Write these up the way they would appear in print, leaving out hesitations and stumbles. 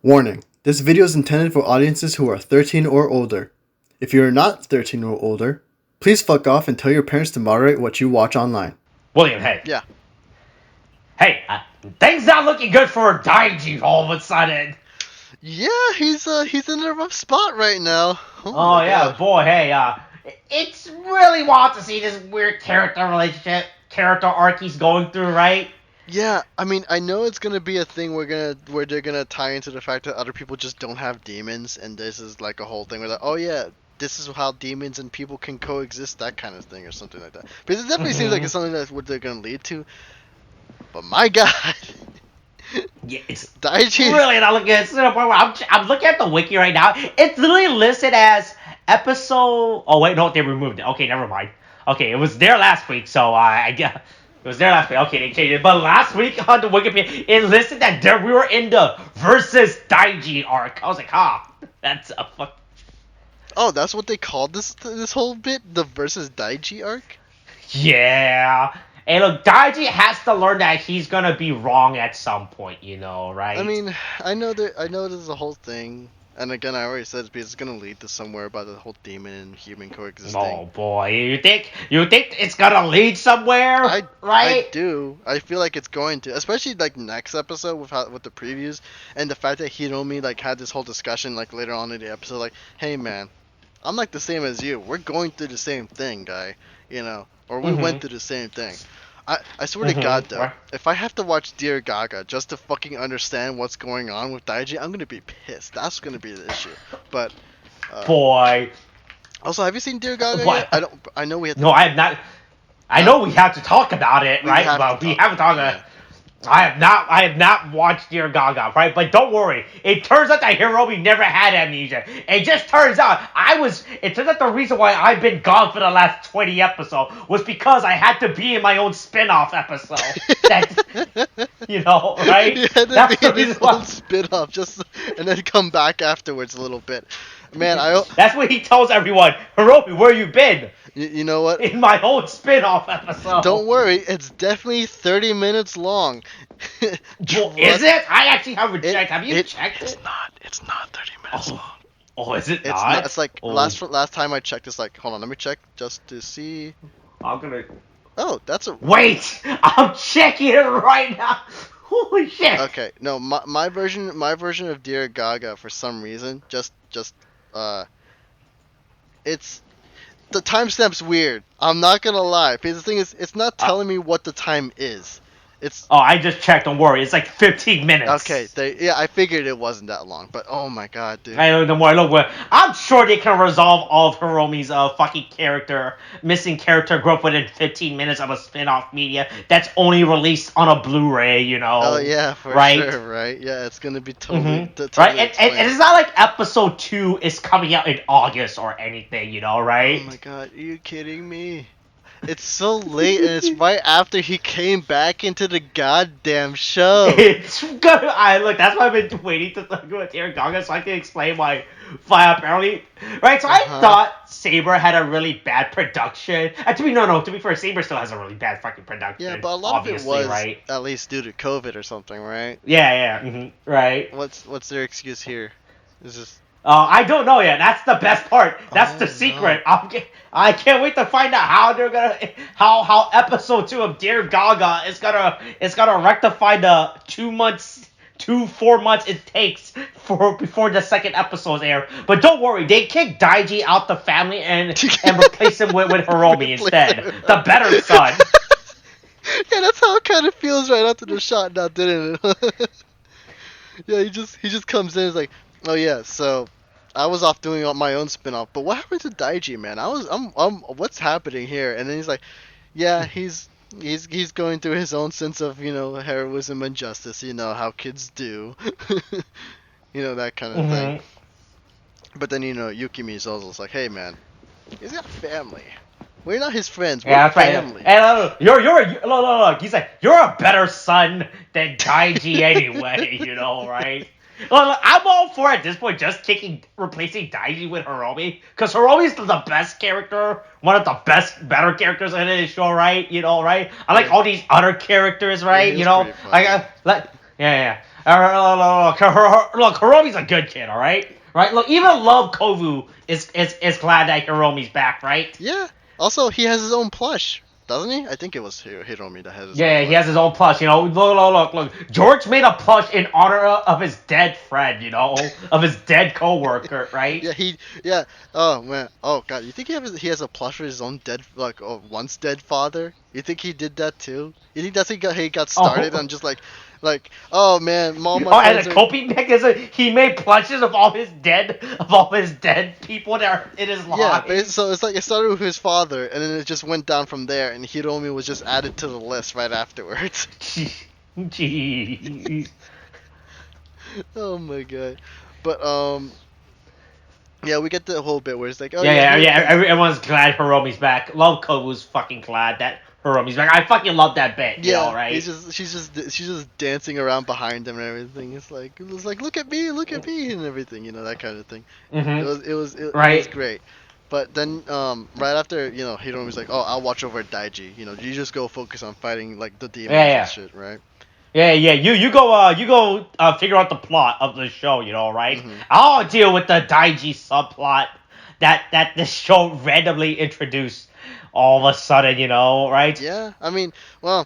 Warning, this video is intended for audiences who are 13 or older. If you are not 13 or older, please fuck off and tell your parents to moderate what you watch online. William, hey. Yeah. Hey, things not looking good for Daiji all of a sudden. Yeah, he's in a rough spot right now. Oh yeah, God. boy, hey, it's really wild to see this weird character arc he's going through, right? Yeah, I mean, I know it's gonna be a thing where they're gonna tie into the fact that other people just don't have demons, and this is like a whole thing where like, oh yeah, this is how demons and people can coexist, that kind of thing, or something like that. Because it definitely seems like it's something that's what they're gonna lead to. But my God. Yeah, it's Daiji. really not looking good. I'm looking at the wiki right now. It's literally listed as episode. Oh wait, no, they removed it. Okay, never mind. Okay, it was there last week, so I guess it was there last week. Okay, they changed it. But last week on the Wikipedia, it listed that we were in the versus Daiji arc. I was like, that's a fuck. Oh, that's what they called this whole bit, the versus Daiji arc. Yeah. And look, Daiji has to learn that he's gonna be wrong at some point, right? I mean, I know there's a whole thing, and again, I already said it's gonna lead to somewhere about the whole demon and human coexisting. Oh boy, you think it's gonna lead somewhere? Right? I do. I feel like it's going to, especially like next episode with the previews and the fact that Hiromi like had this whole discussion like later on in the episode, like, hey man, I'm like the same as you. We're going through the same thing, guy. Or we went through the same thing. I swear to God, though, if I have to watch Dear Gaga just to fucking understand what's going on with Daiji, I'm gonna be pissed. That's gonna be the issue. But boy. Also, have you seen Dear Gaga yet? I know we have. No, I have not. I know we have to talk about it, right? But we haven't talked about it. I have not watched Dear Gaga, right? But don't worry. It turns out that Hiromi never had amnesia. It just turns out it turns out the reason why I've been gone for the last 20 episodes was because I had to be in my own spin-off episode. That's, right? That's the reason why. Spin-off, and then come back afterwards a little bit. Man, that's what he tells everyone. Hiromi, where you been? You know what? In my own spin-off episode. Don't worry, it's definitely 30 minutes long. Is it? I actually haven't checked. Have you checked it? It's not 30 minutes long. Oh, is it it's not? It's like last time I checked. It's like, hold on, let me check just to see. I'm gonna. Oh, that's a. Wait, I'm checking it right now. Holy shit. Okay, no, my version of Dear Gaga for some reason it's. The timestamp's weird. I'm not gonna lie. Because the thing is, it's not telling me what the time is. Oh, I just checked. Don't worry. It's like 15 minutes. Okay. I figured it wasn't that long. But oh my God, dude. I know. The more I look, I'm sure they can resolve all of Hiromi's fucking missing character growth within 15 minutes of a spin-off media that's only released on a Blu-ray. Oh yeah, for sure, right? Yeah, it's gonna be totally right. And it's not like episode 2 is coming out in August or anything. Right? Oh my God, are you kidding me? It's so late, and it's right after he came back into the goddamn show. It's good. That's why I've been waiting to talk about Dear Gaga so I can explain why apparently. Right, so I thought Saber had a really bad production. To be fair, Saber still has a really bad fucking production. Yeah, but a lot of it was right? At least due to COVID or something, right? Yeah, right. What's their excuse here? Is this... I don't know yet. That's the best part. That's the secret. No. I can't wait to find out how they're gonna how episode 2 of Dear Gaga is gonna rectify the 4 months it takes before the second episode air. But don't worry, they kick Daiji out the family and replace him with Hiromi instead, the better son. Yeah, that's how it kind of feels right after the shot, now, didn't it? Yeah, he just comes in and is like, oh yeah, so I was off doing my own spin-off, but what happened to Daiji, man? I'm what's happening here? And then he's like, yeah, he's going through his own sense of, heroism and justice, how kids do. That kind of thing. But then, Yukimi's also like, hey man, he's got family. We're not his friends, we're family. Right. And look, he's like, you're a better son than Daiji anyway, right? Well, I'm all for at this point just replacing Daiji with Hiromi, because Hiromi's the best character, one of the better characters in the show, right? Right? I like all these other characters, right? Yeah, Yeah. Look, Hiromi's a good kid, all right? Right? Look, even Love Kovu is glad that Hiromi's back, right? Yeah. Also, he has his own plush, doesn't he? I think it was Hiromi that has his own Yeah, plush. he has his own plush. You know, look. George made a plush in honor of his dead friend. You know, of his dead coworker, right? Yeah. Oh man. Oh god. You think he has a plush for his own dead, like, once dead father? You think he did that too? You think that's he got started on just like, oh man, all my Oh, and friends a are. coping mechanism. He made plushes of all his dead people that are in his Yeah, life. so it's like it started with his father, and then it just went down from there, and Hiromi was just added to the list right afterwards. Jeez. Oh my god. But yeah, we get the whole bit where it's like, oh Yeah. here comes. Everyone's glad Hiromi's back. Love Kovu's fucking glad that Hiromi's back. I fucking love that bit. You know, Yeah, right? she's just dancing around behind him and everything. It's like look at me, and everything, that kind of thing. Mm-hmm. It Right. was great. But then right after, Hiromi's like, oh, I'll watch over Daiji. You just go focus on fighting like the demons Yeah. and shit, right? Yeah. You go figure out the plot of the show. You know, right? Mhm. I'll deal with the Daiji subplot that this show randomly introduced all of a sudden. You know, right? Yeah, I mean, well,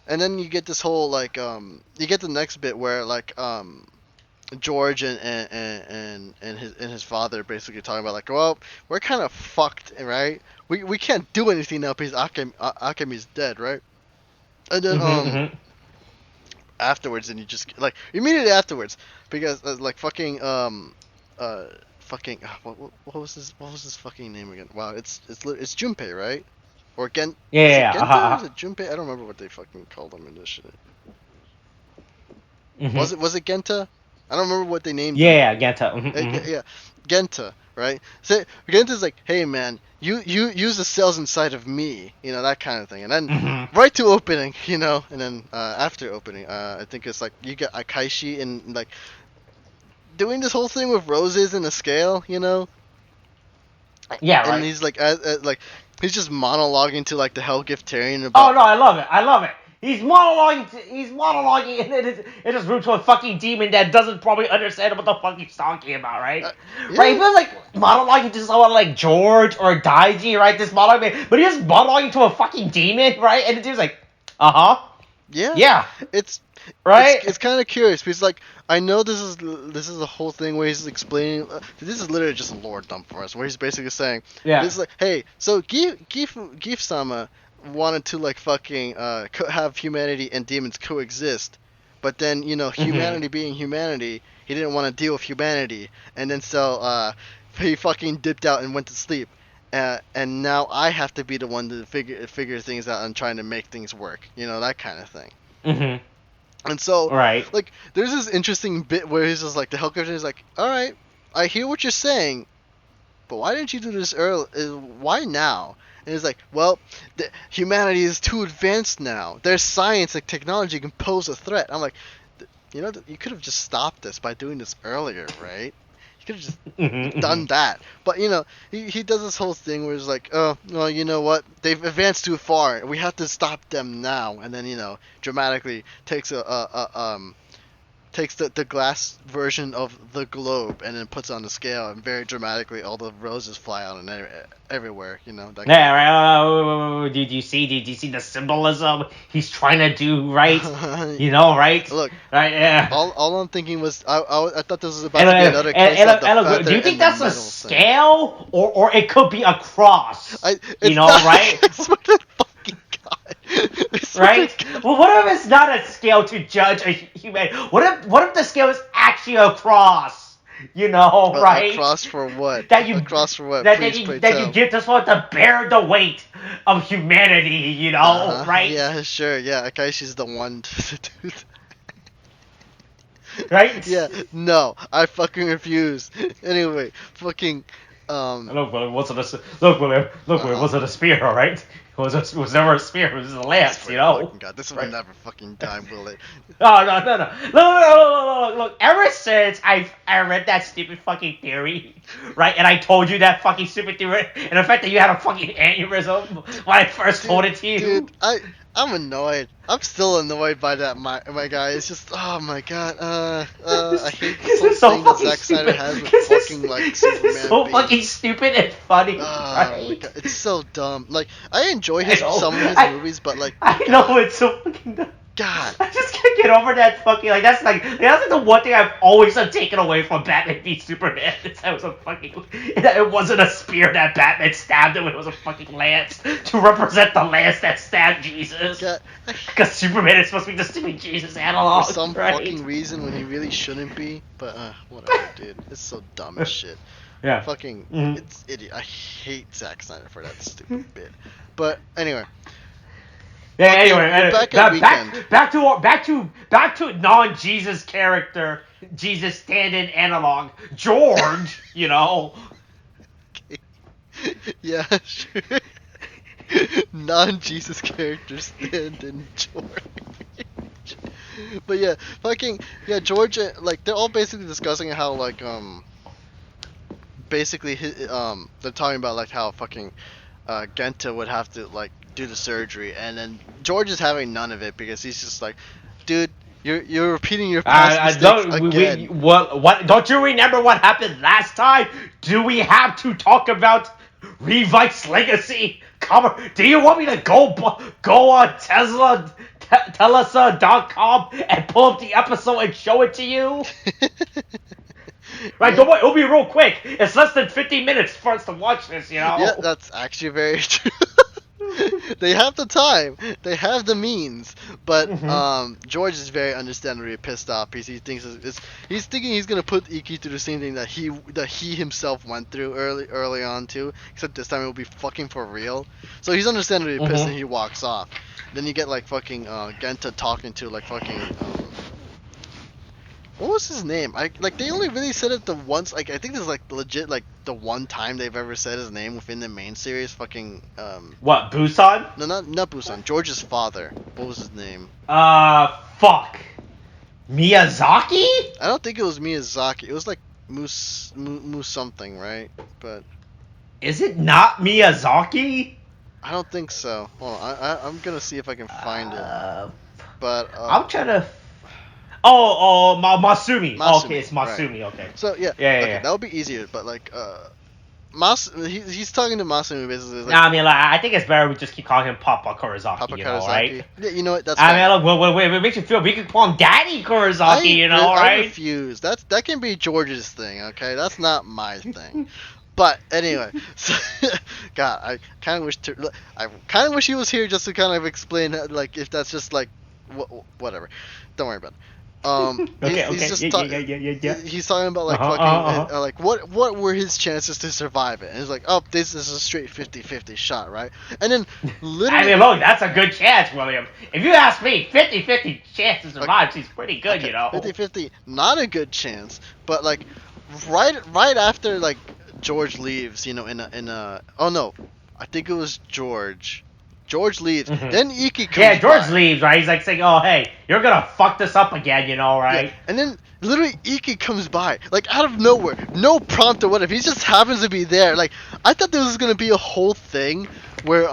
and then you get this whole like you get the next bit where like George and his father basically talking about like, well, we're kind of fucked, right? We can't do anything now because Akemi's dead, right? And then Mm-hmm. afterwards, and you just like immediately afterwards, because like fucking what was his fucking name again? Wow, it's Junpei, right? Or Gen? Yeah. Is it Genta or is it Junpei? I don't remember what they fucking called him in this shit. Mm-hmm. Was it Genta? I don't remember what they named him. Yeah, Genta. Mm-hmm. Yeah, Genta, right? So Genta's like, hey man, you use the cells inside of me, that kind of thing. And then Mm-hmm. right to opening, and then after opening, I think it's like you get Akaishi and like doing this whole thing with roses and a scale, Yeah, and right. he's like, he's just monologuing to like the Hell Giftarian about. Oh no, I love it. He's monologuing, and it just roots to a fucking demon that doesn't probably understand what the fuck he's talking about, right? Yeah. Right? He was like monologuing to someone like George or Daiji, right? This monologue, but he's monologuing to a fucking demon, right? And the dude's like, yeah, It's right. It's kind of curious because like I know this is the whole thing where he's explaining. This is literally just a lore dump for us, where he's basically saying, Yeah. this is like, hey, so Gif-sama wanted to like fucking have humanity and demons coexist, but then humanity being humanity, he didn't want to deal with humanity, and then so he fucking dipped out and went to sleep. And now I have to be the one to figure things out and trying to make things work, that kind of thing. Mm-hmm. And so, Right. like, there's this interesting bit where he's just like, the Hellcatcher is like, all right, I hear what you're saying, but why didn't you do this early? Why now? And he's like, well, humanity is too advanced now. There's science and technology can pose a threat. I'm like, you could have just stopped this by doing this earlier, right? You could have just done that. But, he does this whole thing where he's like, oh, well, you know what? They've advanced too far. We have to stop them now. And then, dramatically takes takes the glass version of the globe and then puts it on the scale, and very dramatically all the roses fly out and everywhere, that Yeah, right. Did you see the symbolism he's trying to do, right? Right? Look, right, yeah. all I'm thinking was I thought this was about to be another case of the feather. Do you think and that's the a metal scale or it could be a cross? It's not, right? I swear to fucking God. I swear Right? to God. Well, what if it's not a scale to judge a human? What if the scale is actually a cross? Right? A cross for what? That you A cross for what? That, Please, pray that tell. you give this one to bear the weight of humanity, right? Yeah, sure. Yeah, Akaishi's the one to do that. Right? Yeah, no, I fucking refuse. Anyway, fucking Look, William, what's it a spear, all right? It was never a spear. It was a lance. You know. Fucking God, this will never fucking die, will it? Oh no! Look! Ever since I read that stupid fucking theory, right? And I told you that fucking stupid theory, and the fact that you had a fucking aneurysm when I first told it to you. Dude, I'm annoyed. I'm still annoyed by that, my guy. It's just, oh my God. I hate this whole thing that Zack Snyder has with fucking like Superman. It's so fucking stupid and funny. Oh Right? my God, it's so dumb. Like, I enjoy some of his movies, but like, I know it's so fucking dumb. God. I just can't get over that fucking that's like the one thing I've always taken away from Batman v Superman. Is that it wasn't a spear that Batman stabbed him. It was a fucking lance to represent the lance that stabbed Jesus. God. Because Superman is supposed to be the stupid Jesus analog. For some right? fucking reason when he really shouldn't be. But whatever, dude. It's so dumb as shit. Yeah. Fucking, Mhm. It's idiot. I hate Zack Snyder for that stupid bit. But anyway. Yeah. Okay, Anyway, we're back to non-Jesus character, Jesus stand-in analog, George. You know. Yeah, sure. Non-Jesus characters stand in George. But yeah, George, like, they're all basically discussing how, like, basically, they're talking about, like, how fucking, Genta would have to, like, do the surgery, and then George is having none of it because he's just like, dude, you're repeating your past mistakes again. What? Don't you remember what happened last time? Do we have to talk about Revice Legacy? Do you want me to go on Telesa.com and pull up the episode and show it to you? Right, don't worry, it'll be real quick. It's less than 50 minutes for us to watch this, you know? Yeah, that's actually very true. They have the time, they have the means, but George is very understandably pissed off because he thinks he's thinking he's gonna put Iki through the same thing that he himself went through early on too, except this time it will be fucking for real. So he's understandably pissed and he walks off. Then you get like fucking Genta talking to like fucking what was his name? They only really said it the once. Like I think this is like legit like the one time they've ever said his name within the main series. Fucking What, Busan? No, not Busan. George's father. What was his name? Fuck. Miyazaki? I don't think it was Miyazaki. It was like Moose something, right? But is it not Miyazaki? I don't think so. Hold on. I'm gonna see if I can find it. But I'm trying to. Masumi. Masumi, Okay, it's Masumi. right. Okay. So yeah, Yeah. that would be easier. But like he's talking to Masumi basically. Like, Nah, I mean, like, I think it's better we just keep calling him Papa Kurizaki. Papa you Kurizaki. Know, right? Yeah, you know what? That's I fine. mean, look, it makes you feel we could call him Daddy Kurizaki. You know, I right? refuse. That can be George's thing. Okay, that's not my thing. But anyway, so, God, I kind of wish he was here just to kind of explain like if that's just like whatever. Don't worry about it. He's just he's talking about like fucking like what were his chances to survive it, and he's like, oh, this is a straight 50-50 shot, right? And then literally, I mean, look, that's a good chance, William. If you ask me, 50-50 chance to survive seems pretty good, okay, you know. 50-50, not a good chance, but like right after like George leaves, you know, in a oh no, I think it was George. George leaves. Then Iki comes Yeah, George by. leaves, right? He's like saying, oh, hey, you're gonna fuck this up again, you know, right? Yeah. And then literally Iki comes by, like out of nowhere, no prompt or whatever. He just happens to be there. Like I thought there was gonna be a whole thing where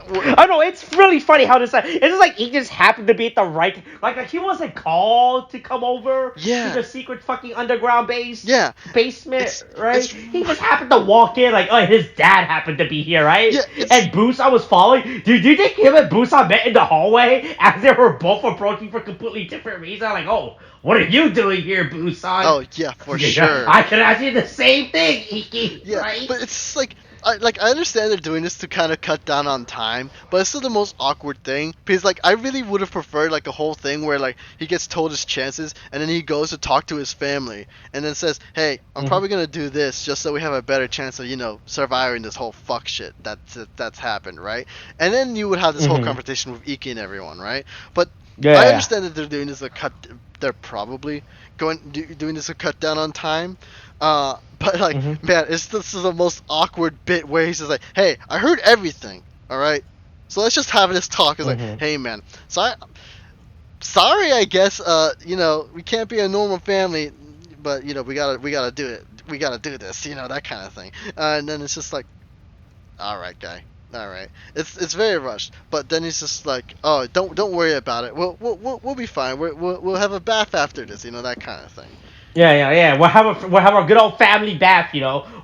I know, it's really funny how this it's just like he just happened to be at the right like he wasn't called to come over to the secret fucking underground basement, right? He just happened to walk in like, oh, his dad happened to be here, right? Yeah, and Busan was following. Do you think him and Busan met in the hallway as they were both approaching for completely different reasons? Like, oh, what are you doing here, Busan? Oh yeah, for sure. I could ask you the same thing, Iki. Yeah, right? but it's like I understand they're doing this to kind of cut down on time, but it's still the most awkward thing because like I really would have preferred like a whole thing where like he gets told his chances and then he goes to talk to his family and then says, hey, I'm probably gonna do this just so we have a better chance of, you know, surviving this whole fuck shit that's happened, right? And then you would have this whole confrontation with Iki and everyone, right? But I understand that they're doing this to cut. They're probably doing this to cut down on time. But like, man, this is the most awkward bit where he's just like, "Hey, I heard everything. All All right. So let's just have this talk. It's like, Mhm. hey man, sorry, I guess. We can't be a normal family, but we gotta do it. We gotta do this. That kind of thing. And then it's just like, all right, guy. All right. It's very rushed. But then he's just like, oh, don't worry about it. We'll be fine. We'll have a bath after this. That kind of thing. Yeah. We'll have a good old family bath.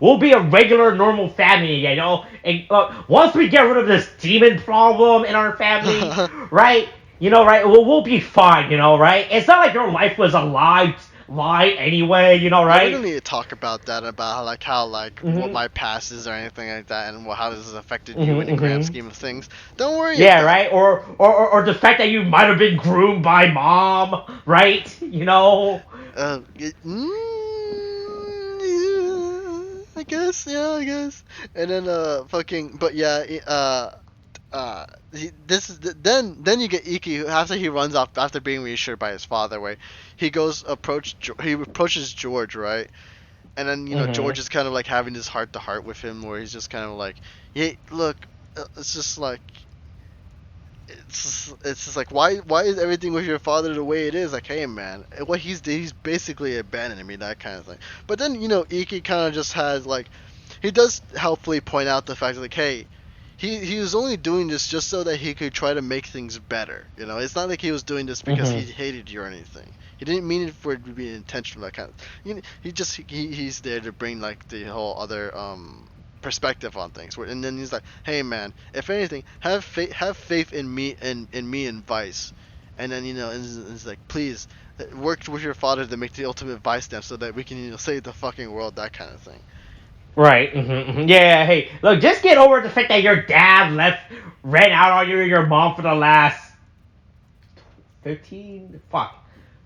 We'll be a regular, normal family. And once we get rid of this demon problem in our family, right? Right? We'll be fine. Right? It's not like your life was a lie anyway. We Right? don't need to talk about that, about how what Mhm. my past is or anything like that, and how this has affected you in the grand scheme of things. Don't worry. Yeah, about right. it. Or the fact that you might have been groomed by mom, right? I guess, yeah, I guess. And then, but yeah, then you get Iki, who, after he runs off, after being reassured by his father, where he approaches George, right? And then, George is kind of like having this heart-to-heart with him, where he's just kind of like, hey, look, it's just like, it's just like, why is everything with your father the way it is? Like, hey man, what he's basically abandoning me, that kind of thing. But then Iki kind of just has like, he does helpfully point out the fact that, like, hey, he was only doing this just so that he could try to make things better. It's not like he was doing this because he hated you or anything. He didn't mean it for it to be intentional, that kind of. He's there to bring like the whole other perspective on things. And then he's like, hey man, if anything, have faith in me and Vice. And then and it's like, please work with your father to make the ultimate Vice stamp so that we can save the fucking world, that kind of thing. Right. Yeah. Hey, look, just get over the fact that your dad ran out on you and your mom for the last 15. Fuck.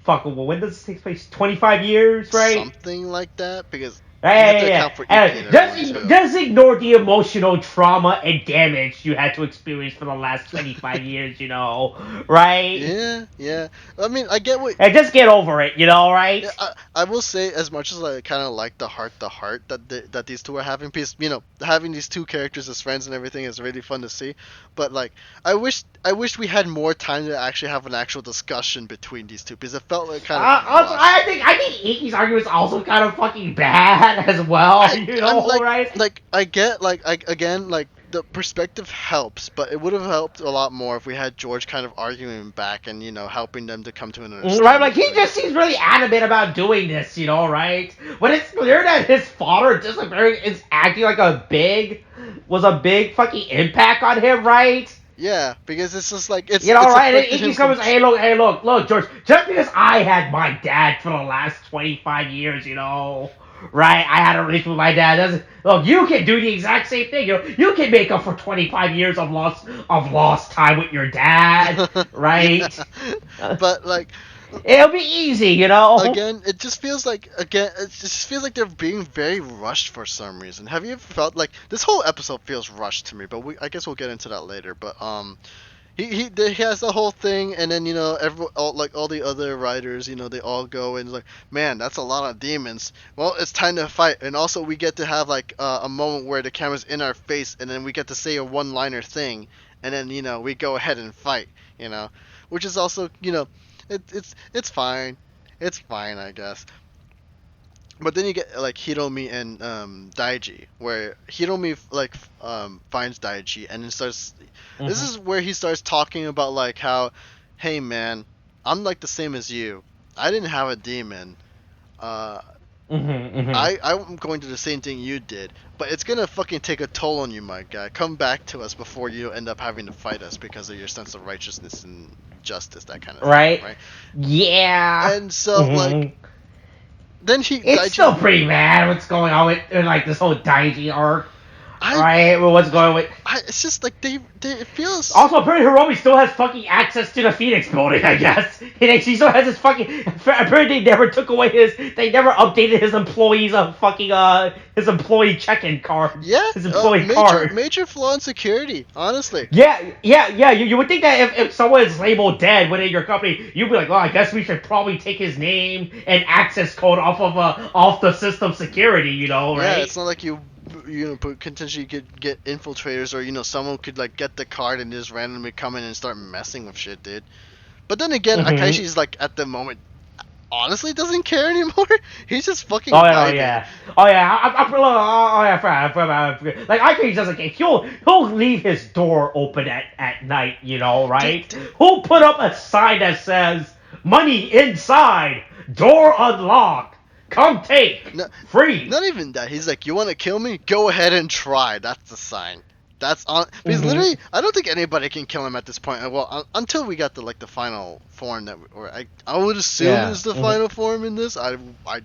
Well, when does this take place? 25 years, right? Something like that, because. Yeah. Just ignore the emotional trauma and damage you had to experience for the last 25 years, right? Yeah. I mean, I get what. And just get over it, right? Yeah, I will say, as much as I kind of like the heart that these two are having, because having these two characters as friends and everything is really fun to see. But like, I wish we had more time to actually have an actual discussion between these two, because it felt like kind of. Also, I think Iki's argument's also kind of fucking bad as well. Right? Like, I get again, like, the perspective helps, but it would have helped a lot more if we had George kind of arguing back and helping them to come to an understanding. Right, like, he just seems really adamant about doing this, right? When it's clear that his father disappearing is acting like a big fucking impact on him, right? Yeah, because it's just like, it's right? And Iki's coming, hey, look, George, just because I had my dad for the last 25 years, right? I had a relationship with my dad. Look, you can do the exact same thing. You can make up for 25 years of lost time with your dad, right? But like, it'll be easy, Again, it just feels like they're being very rushed for some reason. Have you ever felt like this whole episode feels rushed to me? But I guess we'll get into that later. But he has the whole thing, and then all the other writers, they all go and like, man, that's a lot of demons. Well, it's time to fight. And also we get to have like a moment where the camera's in our face, and then we get to say a one-liner thing, and then we go ahead and fight. Which is also it's fine. It's fine, I guess. But then you get like Hiromi and Daiji, where Hiromi finds Daiji and then starts. Mm-hmm. This is where he starts talking about like how, hey man, I'm like the same as you. I didn't have a demon. I'm going to do the same thing you did, but it's gonna fucking take a toll on you, my guy. Come back to us before you end up having to fight us because of your sense of righteousness and justice, that kind of thing, right? Yeah. And so like, then it's Daiji, still pretty bad what's going on with like this whole Daiji arc. Right, well, what's going with? It's just like it feels. Also, apparently Hiromi still has fucking access to the Phoenix building. I guess she still has his fucking. Apparently, they never took away they never updated his employees his employee check-in card. Yeah, his employee card. Major flaw in security, honestly. Yeah. You would think that if someone is labeled dead within your company, you'd be like, oh, I guess we should probably take his name and access code off the system security, right? Yeah, it's not like you potentially could get infiltrators, or someone could like get the card and just randomly come in and start messing with shit, dude. But then again, Akaishi's like at the moment honestly doesn't care anymore. He's just fucking vibing. Oh yeah. Like I think he doesn't care. He'll leave his door open at night, right? He'll put up a sign that says "Money inside, door unlocked. Come take, free." Not even that. He's like, you want to kill me? Go ahead and try. That's the sign. That's on. Because literally, I don't think anybody can kill him at this point. Well, until we got the final form I would assume is the final form in this. I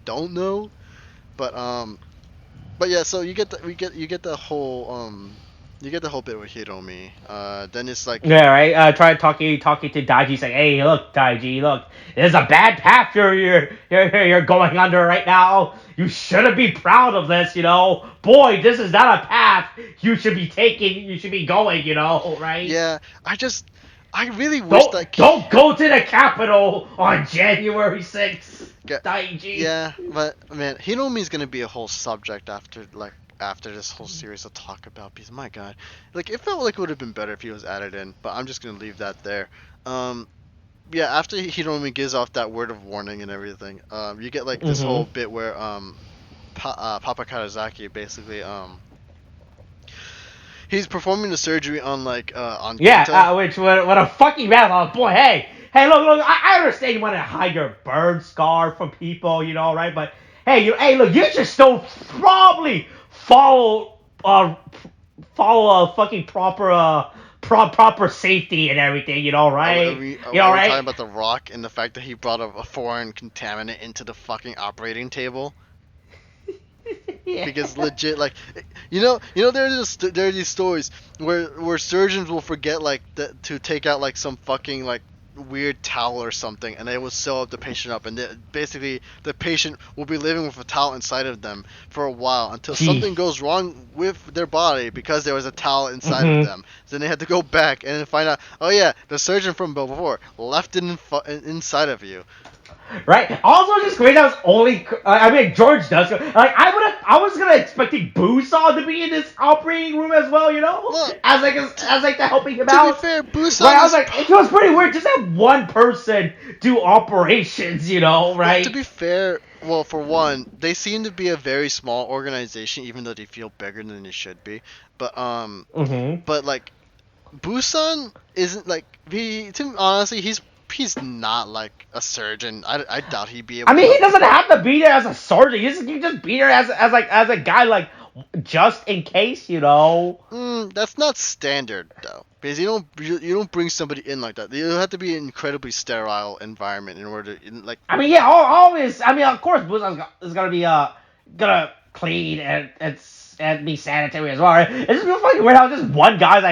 don't know, but yeah. So you get the whole bit with Hiromi. Then it's like right. Try talking to Daiji, saying, "Hey, look, Daiji, look. There's a bad path you're going under right now. You shouldn't be proud of this, Boy, this is not a path you should be taking. You should be going, right? Yeah. I really wish don't go to the capital on January 6th, Daiji. Yeah, but man, Hiromi's gonna be a whole subject after this whole series to talk about, because my god, it felt like it would have been better if he was added in, but I'm just gonna leave that there. Yeah, after Hiromi gives off that word of warning and everything, you get this whole bit where Papa Karazaki basically he's performing the surgery on on Genta. Which what a fucking battle, boy. Hey, look, I understand you want to hide your burn scar from people, right? But hey, look, you should still probably follow a fucking proper safety and everything, right? Are we talking about The Rock and the fact that he brought a foreign contaminant into the fucking operating table? Yeah. Because legit, there are these stories where surgeons will forget to take out some fucking weird towel or something, and they will sew up the patient up, and basically the patient will be living with a towel inside of them for a while until something goes wrong with their body because there was a towel inside of them. So then they had to go back and find out, oh yeah, the surgeon from before left it inside of you. Right. Also, just great. That was only. George does. I was gonna expecting Busan to be in this operating room as well. Look, as the helping him out. To be fair, Busan. Right, I was like, it was pretty weird. Just have one person do operations. Right. Well, to be fair, well, for one, they seem to be a very small organization, even though they feel bigger than they should be. But but Busan isn't honestly, he's not a surgeon. I doubt he'd be able. He doesn't have to be there as a surgeon. He just be there as a guy just in case, That's not standard though, because you don't bring somebody in like that. You have to be an incredibly sterile environment in order to always. Of course, Busan is gonna be gonna clean and be sanitary as well. Right? It's just real fucking weird how just one guy's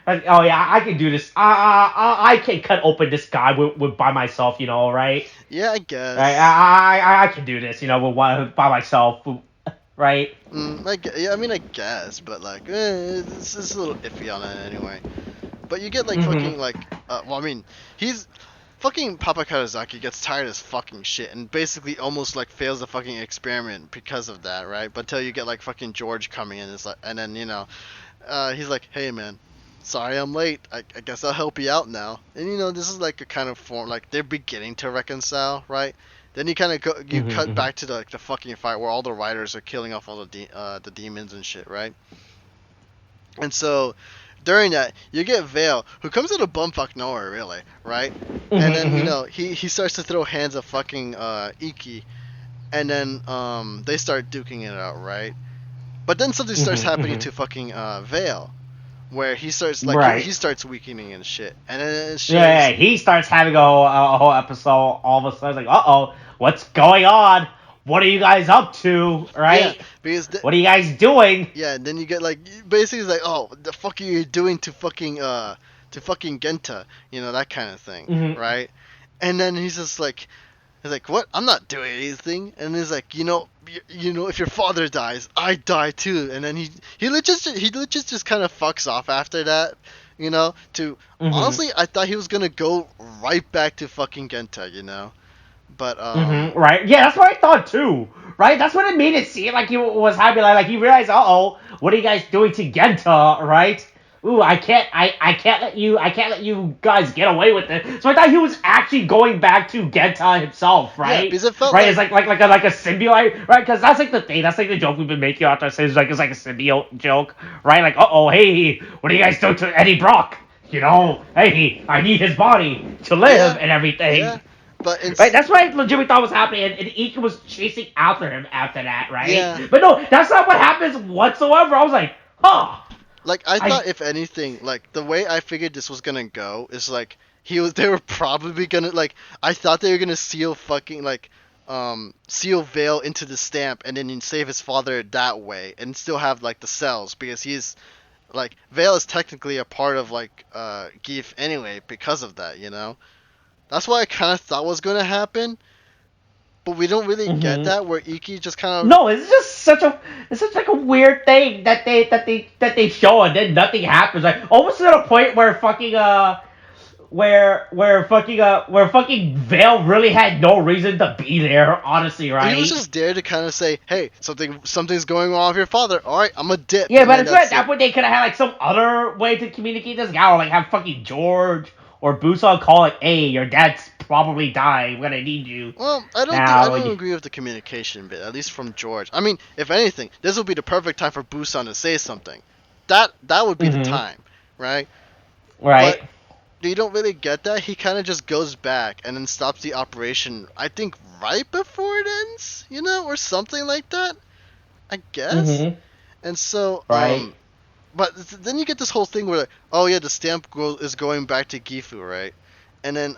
oh yeah, I can do this. I can cut open this guy with by myself, right? Yeah, I guess. Right? I can do this, by myself, right? I guess, but it's a little iffy on it anyway. But you get fucking he's fucking Papa Karazaki gets tired as fucking shit and basically almost fails the fucking experiment because of that, right? But until you get fucking George coming in, and then he's like, hey man, sorry I'm late. I guess I'll help you out now. And this is a kind of form they're beginning to reconcile, right? Then you kind of cut back to the fucking fight where all the riders are killing off all the demons and shit, right? And so during that, you get Vale, who comes out of bumfuck nowhere, really, right? And then he starts to throw hands at fucking Iki, and then they start duking it out, right? But then something starts happening to fucking Vale, where he starts he starts weakening and shit, and then he starts having a whole episode. All of a sudden, uh-oh, what's going on? What are you guys up to, right? Yeah, because what are you guys doing? Yeah, and then you get basically it's oh, the fuck are you doing to fucking Genta, that kind of thing, right? And then he's just he's what? I'm not doing anything. And he's if your father dies, I die too. And then he legit just kind of fucks off after that, honestly, I thought he was gonna go right back to fucking Genta, but right, yeah, that's what I thought too, right? That's what it made it seem like he was happy. Like he realized, what are you guys doing to Genta, right? Ooh, I can't let you guys get away with it. So I thought he was actually going back to Genta himself, right? Yeah, because it felt right. It's like a symbiote, right? Because that's like the thing. That's like the joke we've been making after it's like a symbiote joke, right? Like, hey, what are you guys doing to Eddie Brock? Hey, I need his body to live and everything. Yeah. But right, that's what I legitimately thought was happening, and Ike was chasing after him after that, right? Yeah. But no, that's not what happens whatsoever. I was like, huh. Like, I thought, if anything, like, the way I figured this was gonna go is, like, they were probably gonna, like, I thought they were gonna seal Vale into the stamp and then save his father that way and still have, like, the cells, because he's, like, Vale is technically a part of, like, Geef anyway because of that, That's what I kind of thought was gonna happen. But we don't really get that, where Iki just kind of... No, it's just such a weird thing that they show, and then nothing happens. Like almost to the point where fucking where fucking Vale really had no reason to be there, honestly, right? He was just there to kind of say, hey, something's going on with your father. All right, I'm a dip. Yeah, but it's right. That point they could have had like some other way to communicate this guy, or like have fucking George or Busan call it, hey, your dad's probably dying. We're gonna need you. Well, I don't agree with the communication bit, at least from George. I mean, if anything, this would be the perfect time for Busan to say something. That would be the time, right? Right. But you don't really get that. He kind of just goes back and then stops the operation, I think, right before it ends, or something like that, I guess. And so, right. But then you get this whole thing where, like, oh yeah, the stamp is going back to Gifu, right? And then,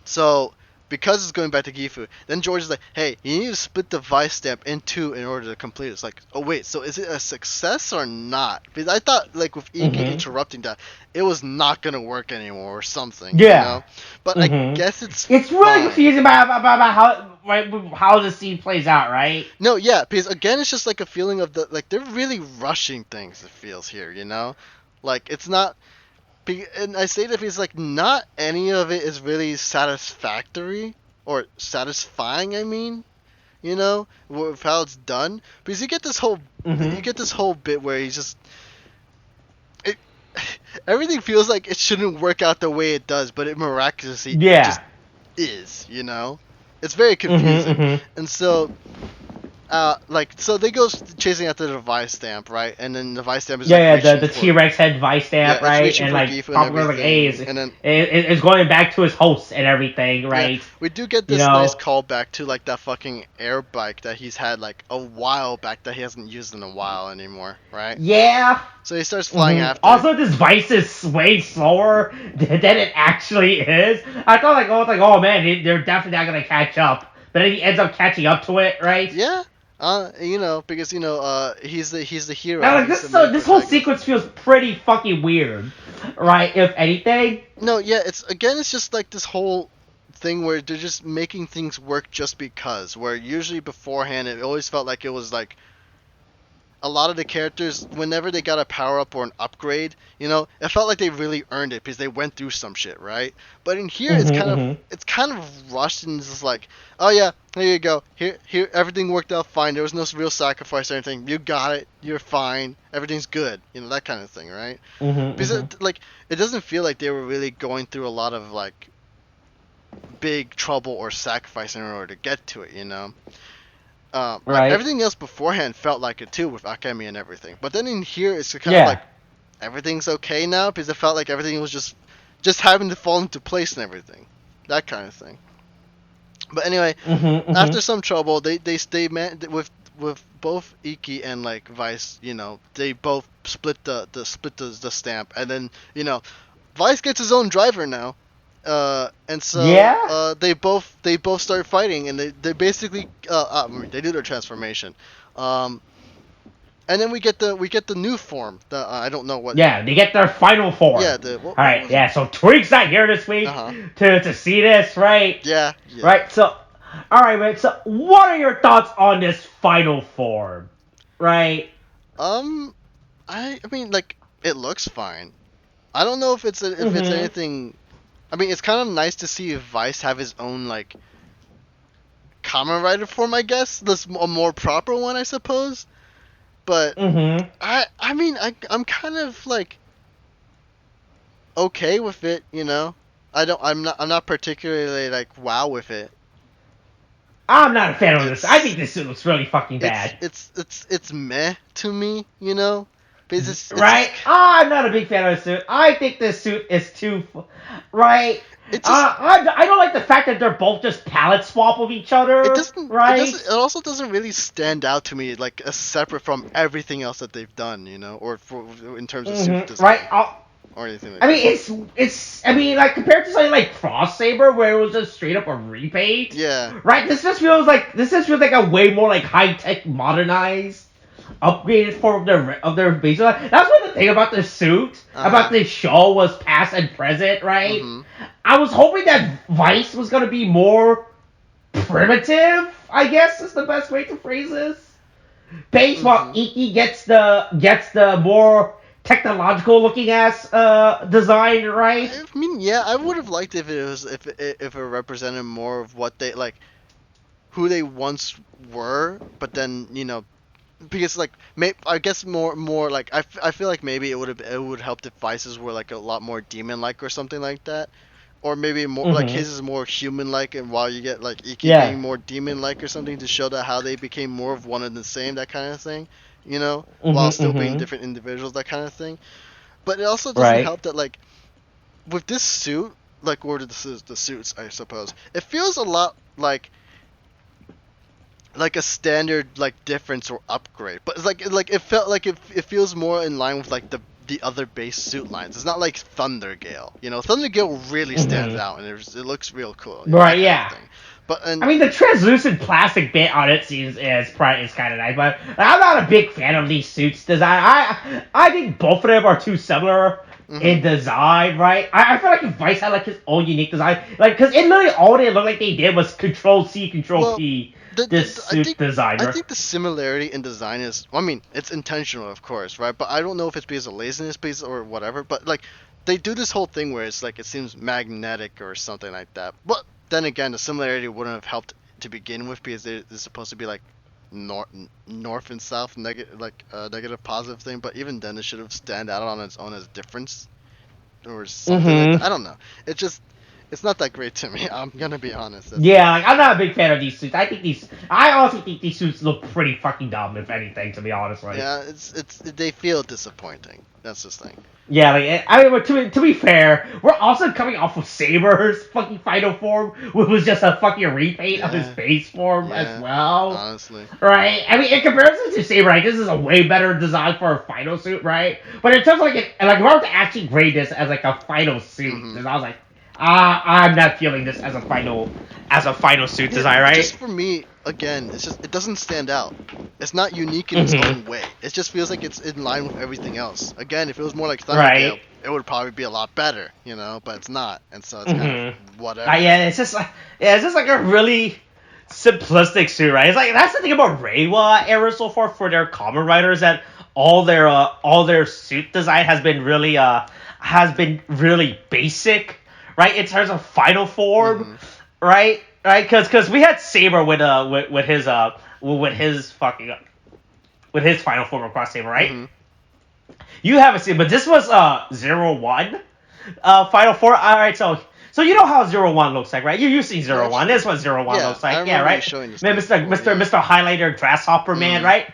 so, because it's going back to Gifu, then George is like, hey, you need to split the Vice stamp in two in order to complete it. It's like, oh wait, so is it a success or not? Because I thought, like, with Iki interrupting that, it was not going to work anymore or something, But I guess it's really confusing about how the scene plays out, right? No, yeah, because again, it's just like a feeling of they're really rushing things, it feels here, Like, it's not... And I say that because, like, not any of it is really satisfactory, or satisfying, I mean, with how it's done. Because you get this whole bit where he's just... everything feels like it shouldn't work out the way it does, but it miraculously just is, It's very confusing. And so... so they go chasing after the Vice stamp, right? And then the Vice stamp is the T-Rex head Vice stamp, right? And like probably like, hey, it's going back to his host and everything, right? Yeah. We do get this nice callback to like that fucking air bike that he's had like a while back that he hasn't used in a while anymore, right? Yeah. So he starts flying after. Also, this Vice is way slower than it actually is. I thought oh man, they're definitely not gonna catch up. But then he ends up catching up to it, right? Yeah. Because he's the hero. Now, like this whole sequence feels pretty fucking weird, right? If anything. No, yeah, it's just like this whole thing where they're just making things work just because. Where usually beforehand it always felt like it was like a lot of the characters, whenever they got a power up or an upgrade, it felt like they really earned it because they went through some shit, right? But in here, it's kind of rushed and it's just like, oh yeah, here you go, here, everything worked out fine. There was no real sacrifice or anything. You got it. You're fine. Everything's good. That kind of thing, right? Because it doesn't feel like they were really going through a lot of like big trouble or sacrifice in order to get to it, Right. Like everything else beforehand felt like it too with Akemi and everything. But then in here, it's kind of like everything's okay now because it felt like everything was just having to fall into place and everything, that kind of thing. But anyway, after some trouble, they with both Iki and like Vice, they both split the stamp, and then Vice gets his own driver now. And so they both start fighting, and they basically they do their transformation, and then we get the new form. I don't know what. Yeah, they get their final form. Yeah. All right. Yeah. So Tariq's not here this week to see this, right? Yeah. Right. So, all right, man. So, what are your thoughts on this final form? Right. I mean, like, it looks fine. I don't know if it's anything. I mean, it's kind of nice to see Vice have his own, like, Kamen Rider form, I guess. That's a more proper one, I suppose. But Mm-hmm. I mean, I'm kind of like okay with it, you know. I'm not particularly like wow with it. I'm not a fan of this. I think It's this suit looks really fucking bad. it's meh to me, you know. Because it's Right? just I'm not a big fan of this suit. I think this suit is too. Right? it just I don't like the fact that they're both just palette swap of each other. Right? it also doesn't really stand out to me like as separate from everything else that they've done, you know, or in terms of suit design Right? or anything like I mean, that. I mean, like compared to something like Cross Saber, where it was just straight up a repaint. Yeah. Right. This just feels like a way more like high tech, modernized, upgraded form of their base. That's what the thing about the suit about this show was past and present. Right. Mm-hmm. I was hoping that Vice was gonna be more primitive. I guess is the best way to phrase this. Base while Iki gets the more technological looking ass design, right? I mean, yeah, I would have liked if it represented more of what they like, who they once were, but then you know, because like I guess more like I feel like maybe it would help if Vices were like a lot more demon like or something like that, or maybe more like his is more human like, and while you get like Iki being more demon like or something to show that how they became more of one and the same, that kind of thing, you know, while still being different individuals, that kind of thing. But it also doesn't help that like with this suit, like or the suits, I suppose, it feels a lot like a standard like difference or upgrade, but it's like it felt like it feels more in line with like the other base suit lines. It's not like Thundergale, you know. Thundergale really stands out and it looks real cool, you know, Right? Yeah. But I mean, the translucent plastic bit on it seems is kind of nice, but I'm not a big fan of these suits design. I think both of them are too similar in design, right? I feel like if Vice had like his own unique design, like because it literally all they looked like they did was Control C, Control P. Suit designer. I think the similarity in design is, I mean, it's intentional, of course, right? But I don't know if it's because of laziness, or whatever. But like, they do this whole thing where it's like it seems magnetic or something like that. But then again, the similarity wouldn't have helped to begin with because they're supposed to be like north and south negative positive thing. But even then, it should have stand out on its own as difference or something like that. I don't know. It's not that great to me. I'm gonna be honest. Yeah, like, I'm not a big fan of these suits. I honestly think these suits look pretty fucking dumb, if anything, to be honest. Right? Yeah, they feel disappointing. That's the thing. Yeah, like I mean, to be fair, we're also coming off of Saber's fucking final form, which was just a fucking repaint of his base form as well. Honestly. Right? I mean, in comparison to Saber, like, this is a way better design for a final suit, right? But in terms of like, if I were to actually grade this as like a final suit, then I was like, I'm not feeling this as a final suit design, right? Just for me, again, it doesn't stand out. It's not unique in its own way. It just feels like it's in line with everything else. Again, if it was more like Thundergale, it would probably be a lot better, you know. But it's not, and so it's kind of whatever. Yeah, it's just like a really simplistic suit, right? It's like that's the thing about Reiwa era so far for their Kamen Riders, that all their suit design has been really basic. Right, in terms of final form, right, because we had Saber with his final form of Cross Saber, right? You haven't seen, but this was 01 final form. All right, so you know how 01 looks like, right? You see 01. This is what 01 looks like, yeah, right? Mr. Highlighter Grasshopper Man, right?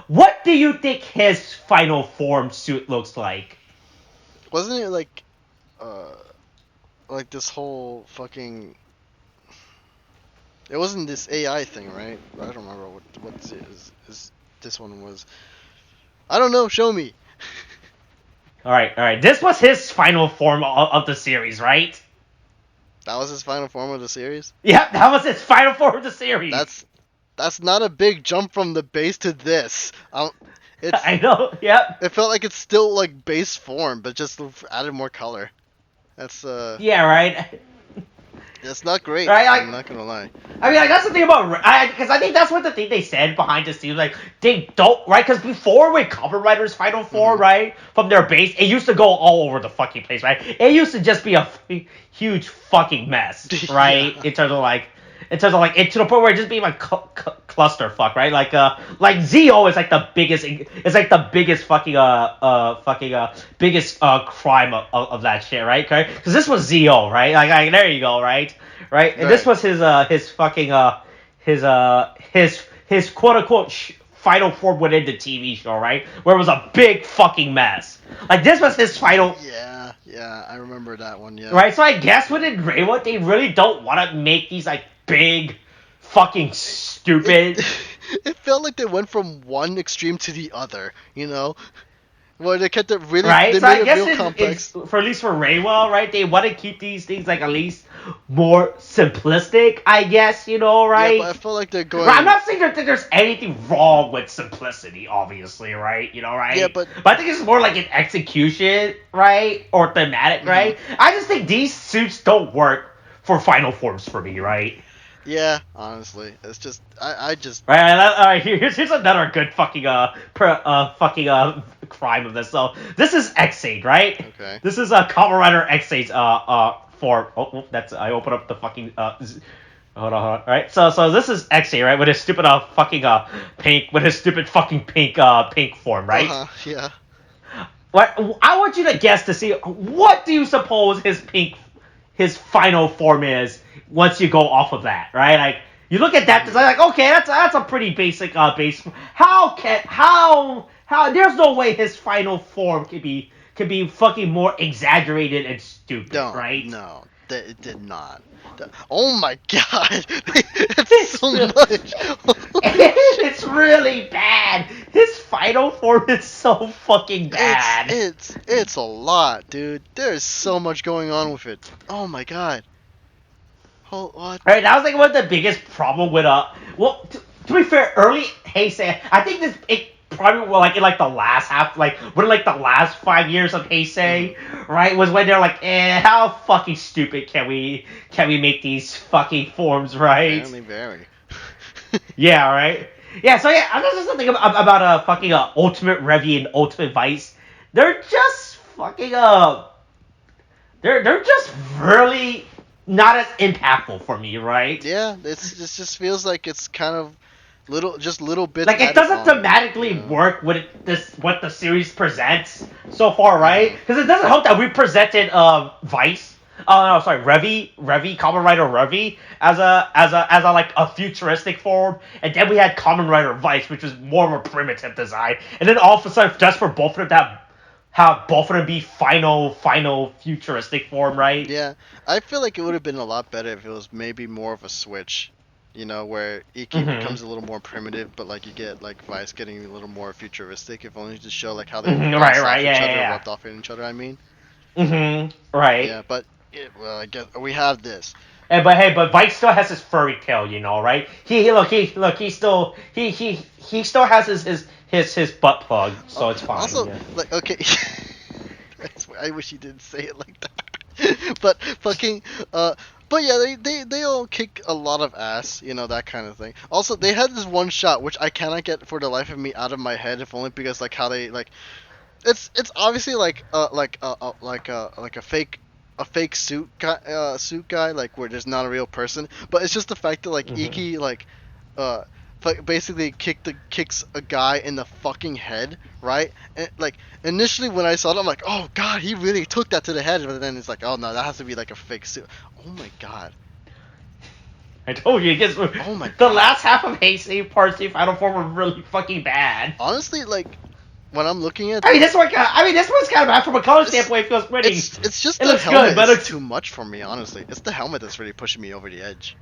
What do you think his final form suit looks like? Wasn't it like this whole fucking... It wasn't this AI thing, right? I don't remember what this one was. I don't know, show me. Alright. This was his final form of the series, right? That was his final form of the series? Yep, that was his final form of the series. That's not a big jump from the base to this. I know, yep. It felt like it's still like base form, but just added more color. That's yeah, right. It's not great. Right, I'm not gonna lie. I mean, like, that's the thing about, because I think that's what the thing they said behind the scenes, like, they don't, right? Because before with Kamen Rider's Final Form, right, from their base, it used to go all over the fucking place, right? It used to just be a huge fucking mess, right? In terms of like, in terms of like it to the point where it just being like clusterfuck, right? Like Zio is like the biggest, it's like the biggest biggest crime of that shit, right? Okay, because this was Zio, right? Like there you go, right? And this was his fucking his quote unquote final form within the TV show, right? Where it was a big fucking mess. Like this was his final. Yeah, I remember that one. Yeah. Right, so I guess within Reiwa, they really don't want to make these like big, fucking stupid. It felt like they went from one extreme to the other, you know, where they kept it really. Right, They so made I guess real complex. for at least for Reiwa, right, they want to keep these things like at least more simplistic, I guess, you know, right? Yeah, but I feel like they're going. Right, I'm not saying that there's anything wrong with simplicity, obviously, right? You know, right? Yeah, but I think it's more like an execution, right? Or thematic, right? I just think these suits don't work for final forms for me, right? Yeah, honestly, it's just I just. Right, here's another good fucking crime of this. So this is X8, right? Okay. This is a Kamen Rider X8 form. That's I open up the fucking hold on. Right, so this is X8, right? With his stupid pink form, right? Yeah. What I want you to guess to see what do you suppose his final form is once you go off of that, right? Like you look at that design, like okay, that's a pretty basic base. How there's no way his final form could be fucking more exaggerated and stupid, right? No, it did not. Oh my god, it's so much. It's really bad. His final form is so fucking bad. It's a lot, dude. There's so much going on with it. Oh my god. What? Alright, that was like one of the biggest problem with well, to be fair, early Heisei, I think it probably like in like the last half, like within like the last 5 years of Heisei, right, was when they're like, how fucking stupid can we make these fucking forms, right? Apparently very. Yeah, right. Yeah, so yeah, I'm just thinking about fucking Ultimate Revi and Ultimate Vice. They're just fucking they're just really not as impactful for me, right? Yeah, this just feels like it's kind of little bits. Like it doesn't thematically work with what the series presents so far, right? Because it doesn't help that we presented Vice. Oh no, sorry, Revi, Kamen Rider Revi as a like a futuristic form, and then we had Kamen Rider Vice, which was more of a primitive design, and then all of a sudden, just for both of them to have both of them be final futuristic form, right? Yeah, I feel like it would have been a lot better if it was maybe more of a switch, you know, where Iki becomes a little more primitive, but like you get like Vice getting a little more futuristic, if only to show like how they rubbed off in each other. I mean. Right. Yeah, but. Well, I guess we have this. But Vice still has his furry tail, you know, right? He still has his butt plug, so it's fine. Also, yeah. like, okay, I wish he didn't say it like that. But fucking, but yeah, they all kick a lot of ass, you know, that kind of thing. Also, they had this one shot which I cannot get for the life of me out of my head, if only because like how they like, it's obviously like a fake suit guy, like where there's not a real person, but it's just the fact that like Iki like basically kicks a guy in the fucking head, right? And like initially when I saw it, I'm like, oh god, he really took that to the head, but then it's like, oh no, that has to be like a fake suit. Oh my god. I told you, oh my god. The last half of Heisei Part 3 Final Form were really fucking bad. Honestly, like when I'm looking at, this one's kind of bad from a color standpoint. It feels pretty. It's just it the looks helmet. Good, but it's too much for me, honestly. It's the helmet that's really pushing me over the edge.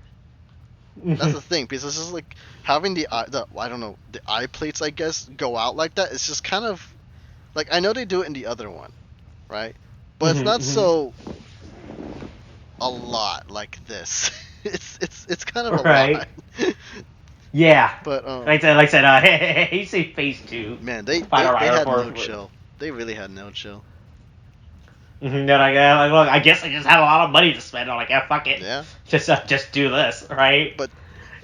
That's the thing, because it's just like having the I don't know, the eye plates, I guess, go out like that. It's just kind of like, I know they do it in the other one, right? But it's not so a lot like this. It's kind of a lot. Yeah, but like I said, Heisei Phase 2. Man, they had no chill. They really had no chill. Then I guess I just had a lot of money to spend. I'm like, yeah, fuck it. Yeah. Just do this, right? But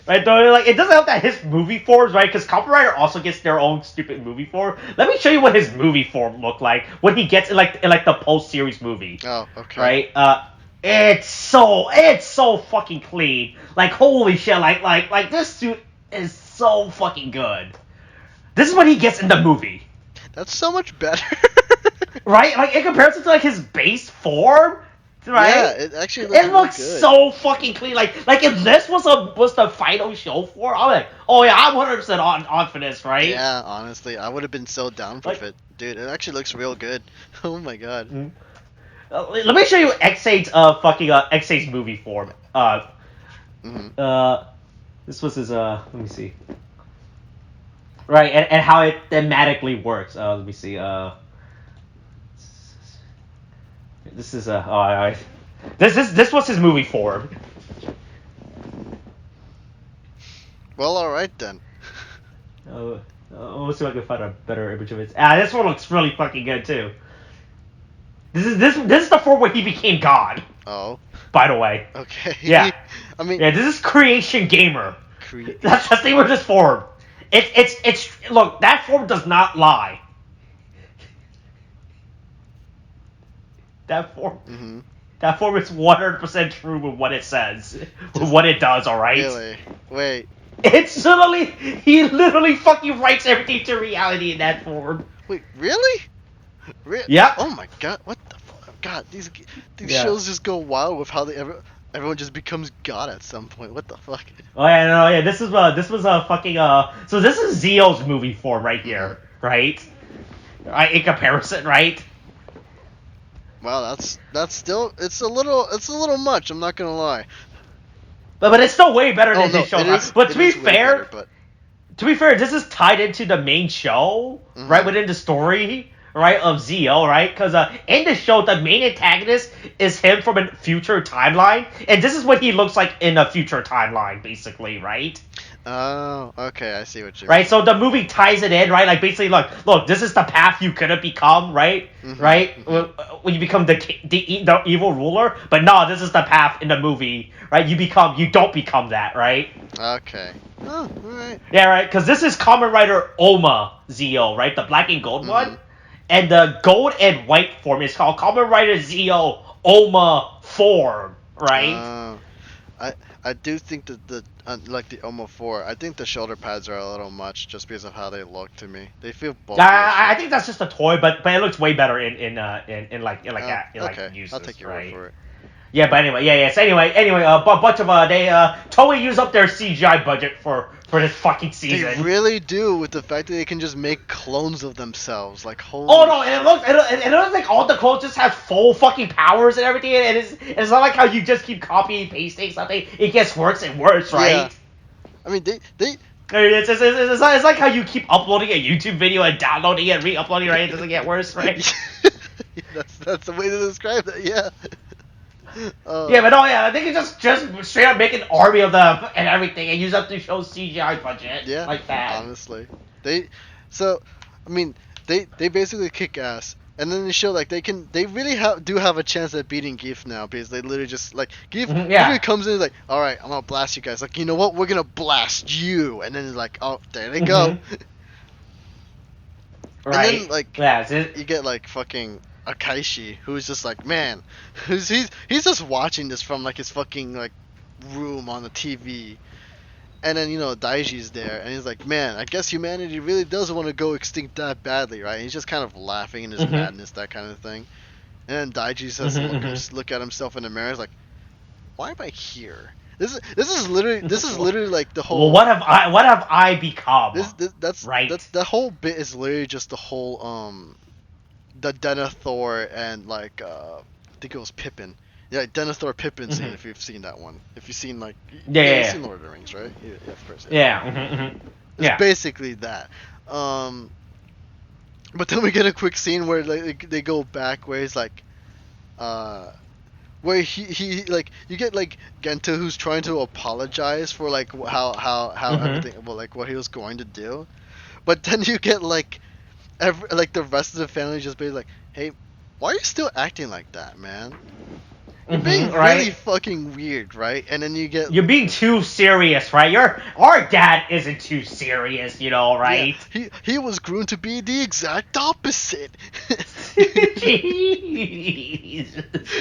right, though, like it doesn't help that his movie forms, right? Because Kamen Rider also gets their own stupid movie form. Let me show you what his movie form looked like when he gets in like the post series movie. Oh, okay. Right. It's so fucking clean. Like holy shit, like this suit is so fucking good. This is what he gets in the movie. That's so much better. Right? Like in comparison to like his base form, right? Yeah, it actually looks It looks really good. so fucking clean. Like if this was the final show for, I'm like, oh yeah, I'm 100% on for this, right? Yeah, honestly, I would have been so down for it. Dude, it actually looks real good. Oh my god. Mm-hmm. Let me show you X8's fucking X8's movie form. This was his let me see. Right, and how it thematically works. Let me see. This is this was his movie form. Well, all right then. Let's see if I can find a better image of it. Ah, this one looks really fucking good too. This is the form where he became God. Oh. By the way. Okay. Yeah. I mean. Yeah, this is Creation Gamer. That's the name of this form. It's look, that form does not lie. That form. Mm-hmm. That form is 100% true with what it says, with what it does. All right. Really? Wait. It's literally he literally fucking writes everything to reality in that form. Wait, really? Yeah. Oh my god! What the fuck? God, these Yeah. shows just go wild with how everyone just becomes God at some point. What the fuck? Oh yeah, no, yeah. This was a fucking So this is Zio's movie form right here, right? Right, in comparison, right? Wow, that's still it's a little much. I'm not gonna lie. But it's still way better than no, his show. it is- But it to be is way fair, better, but- to be fair, this is tied into the main show, right within the story, right, of Zio, right? Because in the show, the main antagonist is him from a future timeline, and this is what he looks like in a future timeline, basically, right? Oh, okay, I see what you mean. Right, so the movie ties it in, right? Like basically, look, this is the path you could have become, right? Right, when you become the evil ruler. But no, this is the path in the movie, right? You don't become that, right? Okay. Oh, alright. Yeah, right. Because this is Kamen Rider Ohma Zio, right? The black and gold one, and the gold and white form is called Kamen Rider Zio Ohma form, right? I do think that like the Ohma 4, I think the shoulder pads are a little much just because of how they look to me. They feel bulky. I think that's just a toy, but it looks way better in okay. uses, I'll take your right? word for it. Yeah, but anyway, So anyway, a bunch of they totally use up their CGI budget for this fucking season. They really do, with the fact that they can just make clones of themselves. Like holy. Oh no, and it looks like all the clones just have full fucking powers and everything, and it's not like how you just keep copying and pasting something. It gets worse and worse, right? Yeah. I mean, they It's like how you keep uploading a YouTube video and downloading it and re-uploading, right? It doesn't get worse, right? that's the way to describe it. Yeah. Yeah, but no, yeah, I think it's just straight up make an army of them and everything, and use up the show's CGI budget, Yeah. like that. Honestly, they basically kick ass, and then they show like they really do have a chance at beating Geef now because they literally just like Geef comes in and is like, all right, I'm gonna blast you guys. Like, you know what? We're gonna blast you, and then it's like, oh, there they go. Right. And then like you get like fucking Akaishi, who's just like, man, he's just watching this from like his fucking like room on the TV, and then Daiji's there, and he's like, man, I guess humanity really does want to go extinct that badly, right? And he's just kind of laughing in his madness, that kind of thing, and then Daiji says, look at himself in the mirror, he's like, why am I here? This is literally like the whole. Well, what have I become? That's right. The whole bit is literally just the whole the Denethor and like I think it was Pippin. Yeah, Denethor Pippin scene, if you've seen that one. If you've seen like you've seen Lord of the Rings, right? Yeah, of course. Yeah. It's basically that. But then we get a quick scene where like they go back where he's like where he like you get like Gento who's trying to apologize for like how everything, well, like what he was going to do. But then you get like the rest of the family just be like, hey, why are you still acting like that, man? You're being really fucking weird, right? And then you're being too serious, right? Our dad isn't too serious, right? Yeah, he was groomed to be the exact opposite. Jeez.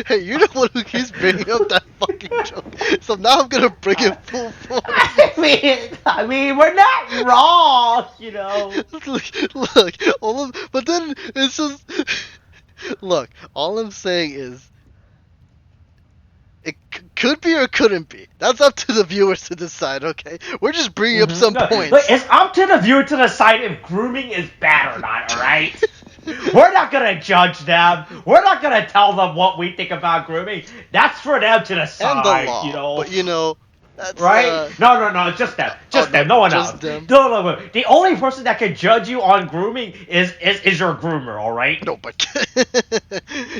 Hey, you're the one who keeps bringing up that fucking joke. So now I'm gonna bring it full force. I mean, we're not wrong, you know. Look, but then it's just, look, all I'm saying is, it could be or couldn't be. That's up to the viewers to decide, okay? We're just bringing up some points. Look, it's up to the viewer to decide if grooming is bad or not, alright? We're not gonna judge them. We're not gonna tell them what we think about grooming. That's for them to decide, And the law, you know. but you know, that's Right? No, it's just them. Just them. No one else. them. No. The only person that can judge you on grooming is your groomer, alright? No, but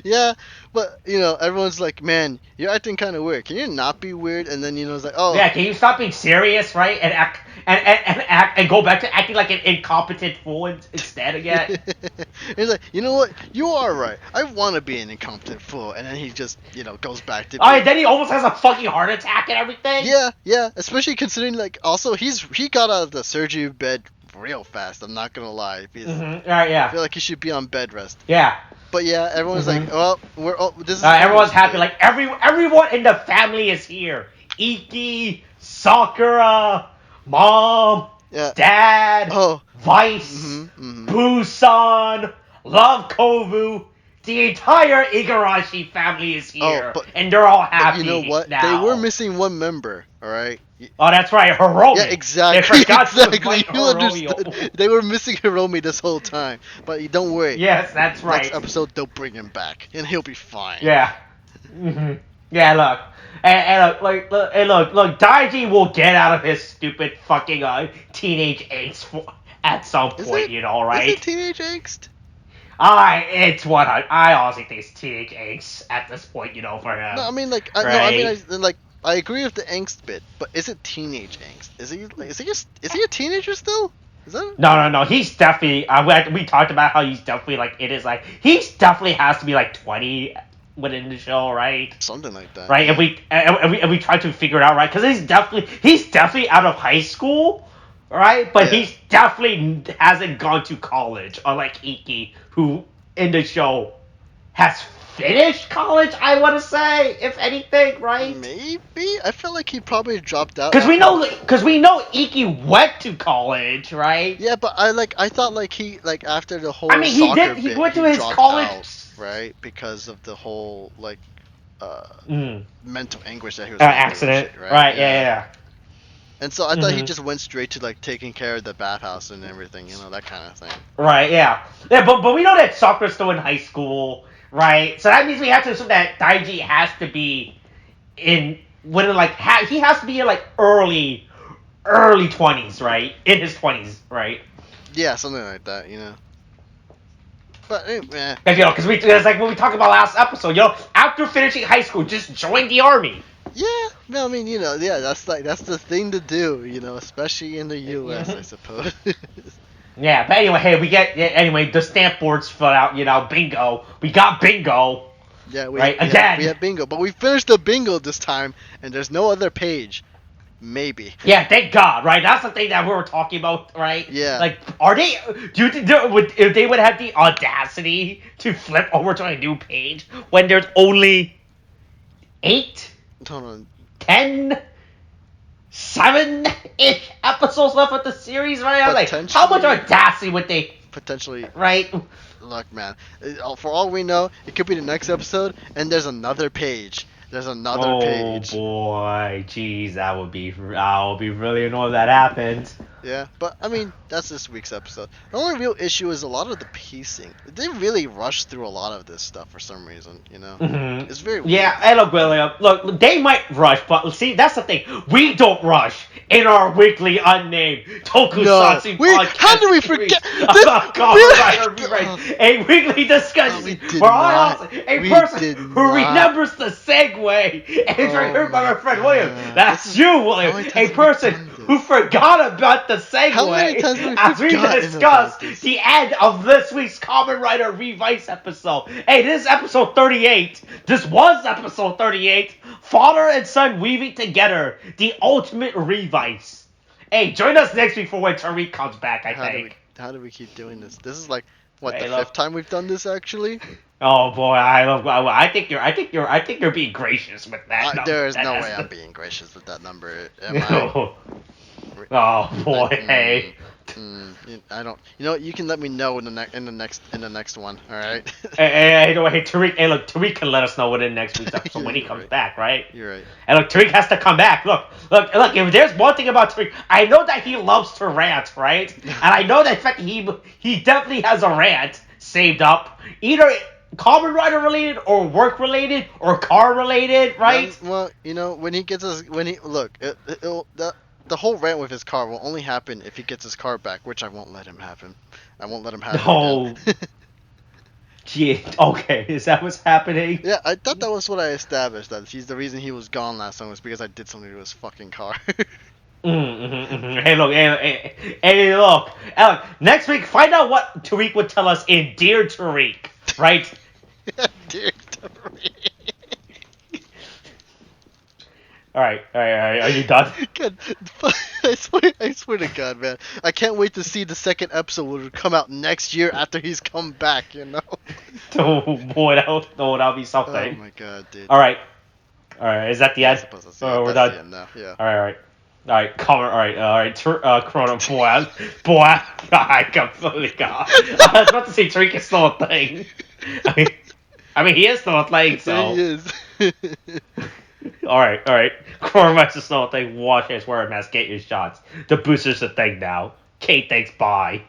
yeah, but you know, everyone's like, man, you're acting kind of weird. Can you not be weird? And then you know, it's like, oh, Yeah, can you stop being serious, right? And act and go back to acting like an incompetent fool instead again. He's like, you know what? You are right. I want to be an incompetent fool, and then he just, you know, goes back to. Alright, then he almost has a fucking heart attack and everything. Yeah. Especially considering, like, also he got out of the surgery bed real fast. I'm not gonna lie. Right, I yeah. feel like he should be on bed rest. Yeah. But yeah, everyone's like, well, this is. Everyone's happy. Like everyone in the family is here. Iki, Sakura, Mom, Yeah. Dad, Oh. Vice, Busan, Love Kovu. The entire Igarashi family is here, and they're all happy. But you know what? Now. They were missing one member. All right. Oh, that's right, Hiromi. Yeah, exactly. They forgot to exactly. invite You Hiromi. understood. They were missing Hiromi this whole time, but don't worry. Yes, that's right. Next episode, they'll bring him back, and he'll be fine. Yeah. Yeah, look. And look, Daiji will get out of his stupid fucking teenage angst at some point, you know, right? Is it teenage angst? It's what I honestly think it's teenage angst at this point, you know, for him. No, I mean, like, I agree with the angst bit, but is it teenage angst? Is he a teenager still? Is that? No. He's definitely. We talked about how he's definitely like it is like he's definitely has to be like 20 within the show, right? Something like that. Right, and we try to figure it out, right? Because he's definitely out of high school, right? But he's definitely hasn't gone to college, unlike Iki, who in the show has finished college. I want to say, if anything, right? Maybe I feel like he probably dropped out. Because we know Iki went to college, right? Yeah, but I thought like he like after the whole. I mean, he went to his college. Out, right, because of the whole like mental anguish that he was accident, shit, right? Yeah. And so I thought he just went straight to like taking care of the bathhouse and everything, you know, that kind of thing. Right, yeah, but we know that Sakura's still in high school, right? So that means we have to assume that Daiji has to be he has to be in like early 20s, right? In his 20s, right? Yeah, something like that, you know. But yeah, you know, because it's like when we talked about last episode, you know, after finishing high school, just join the army. Yeah, no, I mean, you know, yeah, that's the thing to do, you know, especially in the U.S., I suppose. Yeah, but anyway, hey, the stamp board's filled out, you know, bingo. We got bingo. Yeah, we have bingo, but we finished the bingo this time, and there's no other page. Maybe. Yeah, thank God, right? That's the thing that we were talking about, right? Yeah. Like, are they? Do you think if they would have the audacity to flip over to a new page when there's only 8, 10, 7-ish episodes left of the series, right? I was like, how much audacity would they potentially? Right. Look, man. For all we know, it could be the next episode, and there's another page. There's another page. Oh boy, jeez, I'll be really annoyed if that happens. Yeah, but I mean, that's this week's episode. The only real issue is a lot of the pacing. They really rushed through a lot of this stuff for some reason, you know? Mm-hmm. It's very weird. Yeah, and look, William, look, they might rush, but see, that's the thing. We don't rush in our weekly unnamed tokusatsu podcast. How do we forget about Kamen Rider Revice, a weekly discussion where I ask a person who remembers the segue, and it's heard by my friend William. That's you, William, a person who forgot about the segue as we discuss the end of this week's Kamen Rider Revice episode. Hey, this is episode 38. This was episode 38. Father and son weaving together the ultimate Revice. Hey, join us next week for when Tariq comes back, I think. How do we keep doing this? This is like What, Hey, the look. 5th time we've done this actually? Oh boy, I think you're being gracious with that. number. There is That no way estimate. I'm being gracious with that number. Am I? Oh boy, hey. I don't. You know what? You can let me know in the next one. All right. Hey, Tariq. Hey, look, Tariq can let us know within next week's episode when he You're comes right. back, right? You're right. And look, Tariq has to come back. Look. If there's one thing about Tariq, I know that he loves to rant, right? And I know that in fact he definitely has a rant saved up, either Kamen Rider related or work related or car related, right? Well, you know, when he gets his the whole rant with his car will only happen if he gets his car back, which I won't let him happen. I won't let him have No. it again. Gee, okay, is that what's happening? Yeah, I thought that was what I established. That he's the reason he was gone last time was because I did something to his fucking car. Hey, look, hey, look, Alec. Next week, find out what Tariq would tell us in Dear Tariq, right? Dear Tariq. All right. Are you done? God, I swear to God, man, I can't wait to see the second episode will come out next year after he's come back. You know. Oh boy, that'll be something. Oh my God, dude. All right. Is that the Yeah, I end? suppose that's We're that's done. the end now. Yeah. All right, Corona, boy, I completely got. I was about to say Tariq is still a thing. I mean, he is still a thing, so. There he is. All right. Corona is still a thing. Wash your wear a mask, get your shots. The booster's a thing now. Kate, thanks, bye.